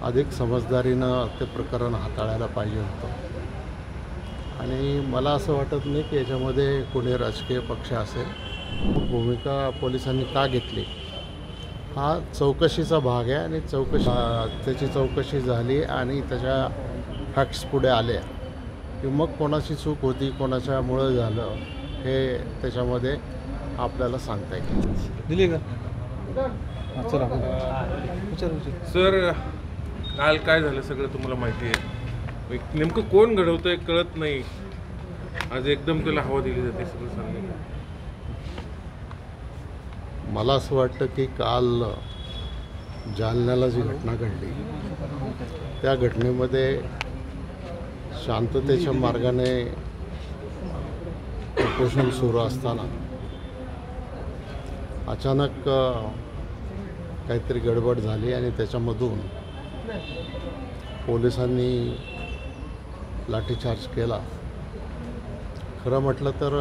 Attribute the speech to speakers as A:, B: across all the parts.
A: अधिक समजदारीनं ते प्रकरण हाताळायला पाहिजे होतं. आणि मला असं वाटत नाही की याच्यामध्ये कोणी राजकीय पक्ष असेल. भूमिका पोलिसांनी का घेतली हा चौकशीचा भाग आहे आणि त्याची चौकशी झाली आणि त्याच्या फॅक्ट्स पुढे आल्या की मग कोणाची चूक होती, कोणाच्यामुळं झालं हे त्याच्यामध्ये आपल्याला सांगता येईल.
B: दिली का
C: सर, काल काय झालं सगळं तुम्हाला माहिती आहे. नेमकं कोण घडवतंय कळत नाही. आज एकदम त्याला हवा दिली जाते सगळं सांगणे.
A: मला असं वाटतं की काल जालन्याला जी घटना घडली त्या घटनेमध्ये शांततेच्या मार्गाने उपोषण सुरू असताना अचानक काहीतरी गडबड झाली आणि त्याच्यामधून पोलिसांनी लाठीचार्ज केला. खरं म्हटलं तर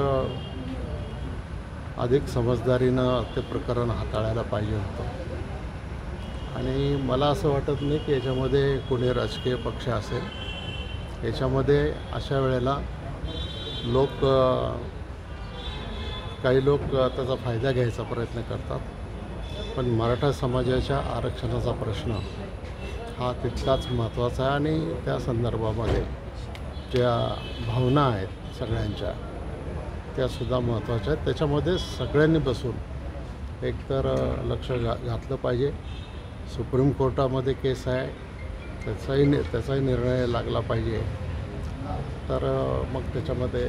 A: अधिक समजदारीनं ते प्रकरण हाताळायला पाहिजे होतं. आणि मला असं वाटत नाही की याच्यामध्ये कोणी राजकीय पक्ष असेल. याच्यामध्ये अशा वेळेला काही लोक त्याचा फायदा घ्यायचा प्रयत्न करतात. पण मराठा समाजाच्या आरक्षणाचा प्रश्न हा तितकाच महत्त्वाचा आहे आणि त्या संदर्भामध्ये ज्या भावना आहेत सगळ्यांच्या त्यासुद्धा महत्त्वाच्या आहेत. त्याच्यामध्ये सगळ्यांनी बसून एकतर लक्ष घातलं पाहिजे. सुप्रीम कोर्टामध्ये केस आहे, त्याचाही निर्णय लागला पाहिजे. तर मग त्याच्यामध्ये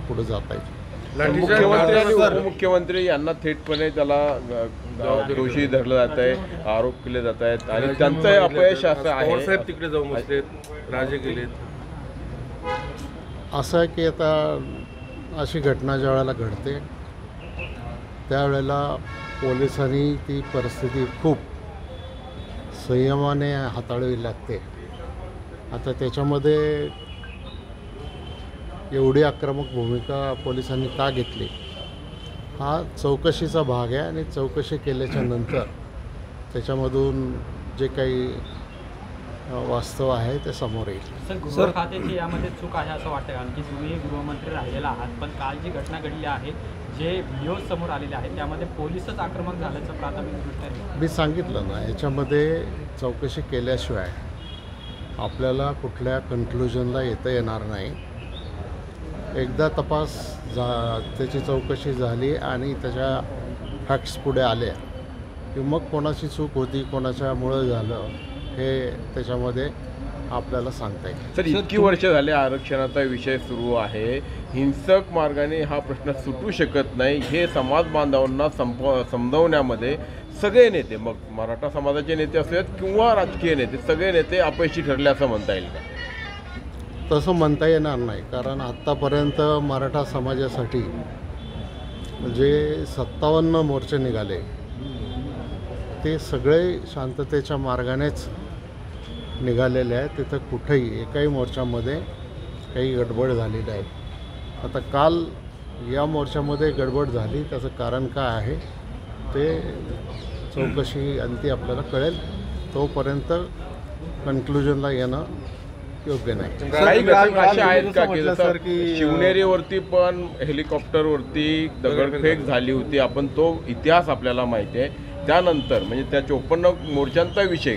A: पुढे जाता येईल.
D: मुख्यमंत्री आणि उपमुख्यमंत्री यांना थेटपणे त्याला दोषी धरलं जात आहे, आरोप केले जात आहेत आणि त्यांचं अपयश असं आहे.
C: साहेब तिकडे जाऊन बसलेत, राजे गेलेत.
A: असं आहे की आता अशी घटना ज्या वेळेला घडते त्यावेळेला पोलिसांनी ती परिस्थिती खूप संयमाने हाताळावी लागते. आता त्याच्यामध्ये एवढी आक्रमक भूमिका पोलिसांनी का घेतली हा चौकशीचा भाग आहे आणि चौकशी केल्याच्या नंतर त्याच्यामधून जे काही वास्तव आहे ते समोर येईल.
E: गृह खात्याची यामध्ये चूक आहे असं वाटतं, कारण की तुम्ही गृहमंत्री राहिलेला आहात. पण काल जी घटना घडली आहे, जे व्हिडिओ समोर आलेले आहेत त्यामध्ये पोलीसच आक्रमक झाल्याचं प्राथमिकदृष्ट्या मी
A: सांगितलं ना. याच्यामध्ये चौकशी केल्याशिवाय आपल्याला कुठल्या कन्क्लुजनला येता येणार नाही. एकदा त्याची चौकशी झाली आणि त्याच्या फॅक्ट्स पुढे आल्या की मग कोणाची चूक होती, कोणाच्यामुळं झालं हे त्याच्यामध्ये आपल्याला सांगता येईल.
D: सर, इतकी वर्ष झाले आरक्षणाचा विषय सुरू आहे. हिंसक मार्गाने हा प्रश्न सुटू शकत नाही हे समाज बांधवांना समजावण्यामध्ये सगळे नेते, मग मराठा समाजाचे नेते असेल किंवा राजकीय नेते, सगळे नेते अपयशी ठरले असं म्हणता येईल का?
A: तसं म्हणता येणार नाही. कारण आत्तापर्यंत मराठा समाजासाठी जे 57 मोर्चे निघाले ते सगळे शांततेच्या मार्गानेच निघालेले आहेत. तिथं कुठेही एकाही मोर्चामध्ये काही गडबड झाली नाही. आता काल या मोर्चामध्ये गडबड झाली, त्याचं कारण काय आहे ते चौकशी अंती आपल्याला कळेल. तोपर्यंत कन्क्लुजनला येणं योग्य नाही.
D: काही घटना अशा आहेत का की जसं शिवनेरीवरती पण हेलिकॉप्टरवरती दगडफेक झाली होती, आपण तो इतिहास आपल्याला माहिती आहे. त्यानंतर म्हणजे त्या 54 मोर्चांचा विषय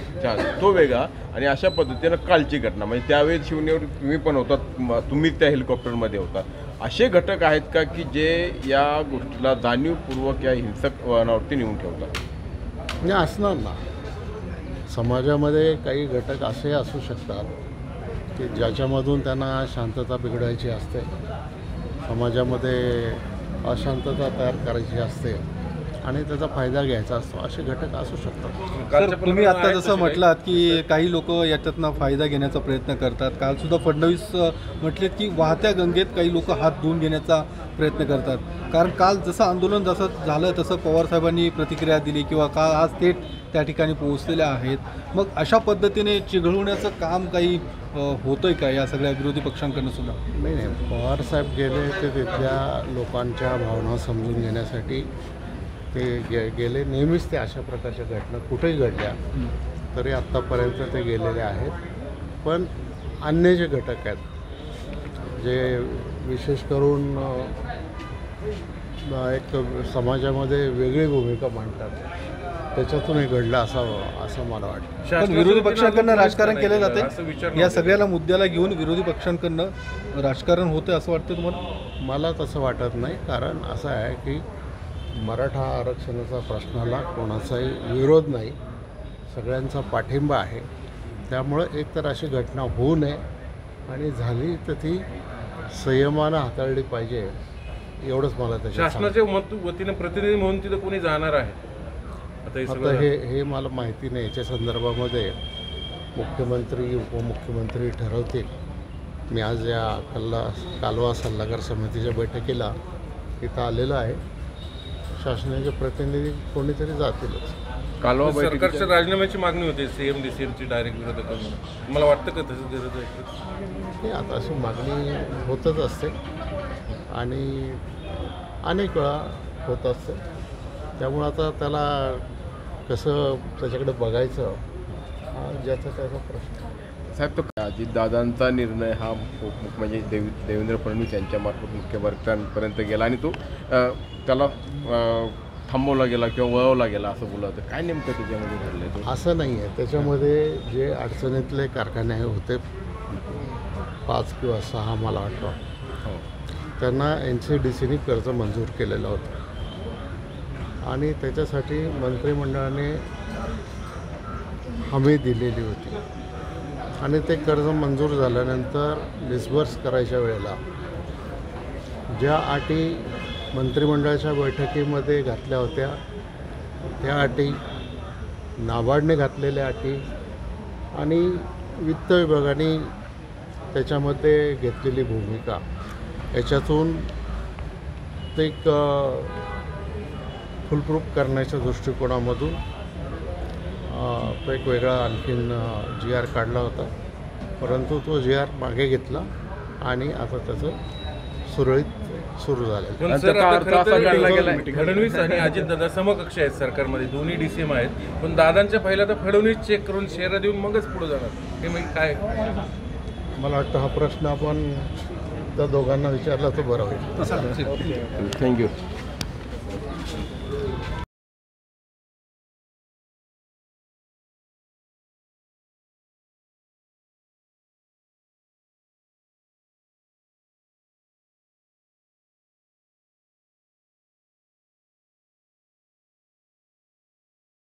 D: तो वेगळा आणि अशा पद्धतीनं कालची घटना म्हणजे त्यावेळी शिवनेरीवर तुम्ही पण होतात, तुम्ही त्या हेलिकॉप्टरमध्ये होता. असे घटक आहेत का की जे या गोष्टीला जाणीवपूर्वक या हिंसक वळणावरती नेऊन ठेवतात?
A: म्हणजे असणार ना. समाजामध्ये काही घटक असे असू शकतात की ज्याच्यामधून त्यांना शांतता बिघडायची असते, समाजामध्ये अशांतता तयार करायची असते आणि त्याचा फायदा घ्यायचा असतो. असे घटक असू शकतात.
B: सर, तुम्ही आता जसं म्हटलात की काही लोक याच्यातनं फायदा घेण्याचा प्रयत्न करतात. कालसुद्धा फडणवीस म्हटलेत की वाहत्या गंगेत काही लोक हात धुवून घेण्याचा प्रयत्न करतात. कारण काल जसं आंदोलन जसं झालं तसं पवारसाहेबांनी प्रतिक्रिया दिली किंवा काल आज थेट त्या ठिकाणी पोहोचलेल्या आहेत. मग अशा पद्धतीने चिघळवण्याचं काम काही होतंय का या सगळ्या विरोधी पक्षांकडनं सुद्धा?
A: नाही, पवारसाहेब गेले ते तिथल्या लोकांच्या भावना समजून घेण्यासाठी ते गेले. नेहमीच ते अशा प्रकारच्या घटना कुठेही घडल्या तरी आत्तापर्यंत ते गेलेले आहेत. पण अन्य जे घटक आहेत, जे विशेष करून एक समाजामध्ये वेगळी भूमिका मांडतात, त्याच्यातून हे घडलं असावं असं मला वाटतं.
B: पण विरोधी पक्षांकडनं राजकारण केलं
C: असं
B: जाते.
C: विचार
B: या सगळ्याला मुद्द्याला घेऊन विरोधी पक्षांकडनं राजकारण होतं असं वाटतं तुम्हाला?
A: मला तसं वाटत नाही. कारण असं आहे की मराठा आरक्षणाचा प्रश्नाला कोणाचाही विरोध नाही, सगळ्यांचा पाठिंबा आहे. त्यामुळं एकतर अशी घटना होऊ नये आणि झाली तर ती संयमानं हाताळली पाहिजे, एवढंच मला त्याच्यात
C: शासनाच्या वतीनं प्रतिनिधी म्हणून तिथं कोणी जाणार आहे आता हे
A: आता
C: सगळं
A: हे मला माहिती नाही. याच्या संदर्भामध्ये मुख्यमंत्री उपमुख्यमंत्री ठरवतील. मी आज या कालवा सल्लागार समितीच्या बैठकीला इथं आलेलो आहे. शासनाचे प्रतिनिधी कोणीतरी जातीलच.
D: कालवा
C: सरकारच्या राजीनाम्याची मागणी होती CM DCMची डायरेक्ट विरोधकांना. मला वाटतं का तसं गरज आहे?
A: हे आता अशी मागणी होतच असते आणि अनेक वेळा होत असते. त्यामुळं आता त्याला कसं त्याच्याकडे बघायचं हा ज्याचा त्याचा प्रश्न.
D: साहेब, तो अजितदादांचा निर्णय हा म्हणजे देवेंद्र फडणवीस यांच्यामार्फत मुख्यमंत्र्यांपर्यंत गेला आणि तो त्याला थांबवला गेला किंवा वळवला गेला असं बोललं होतं. काय नेमकं त्याच्यामध्ये घडलं?
A: असं नाही आहे. त्याच्यामध्ये जे अडचणीतले कारखाने होते 5 किंवा 6 मला वाटतं, त्यांना NCDCने कर्ज मंजूर केलेलं होतं आणि त्याच्यासाठी मंत्रिमंडळाने हमी दिलेली होती आणि ते कर्ज मंजूर झाल्यानंतर डिस्बर्स करायच्या वेळेला ज्या अटी मंत्रिमंडळाच्या बैठकीमध्ये घातल्या होत्या, त्या अटी, नाबार्डने घातलेल्या अटी आणि वित्त विभागाने त्याच्यामध्ये घेतलेली भूमिका, याच्यातून ते एक फुलप्रूफ करण्याच्या दृष्टिकोनामधून तो एक वेगळा आणखीन GR काढला होता. परंतु तो GR मागे घेतला आणि आता त्याचं सुरळीत सुरू झालं.
C: पण सर, आता खरं तर फडणवीस आणि अजितदादा समकक्ष आहेत सरकारमध्ये, दोन्ही DCM आहेत. पण दादांच्या पहिला तर फडणवीस चेक करून शेअर देऊन मगच पुढे जाणार, हे म्हणजे काय?
A: मला वाटतं हा प्रश्न आपण त्या दोघांना विचारला तर बरं होईल.
D: थँक्यू.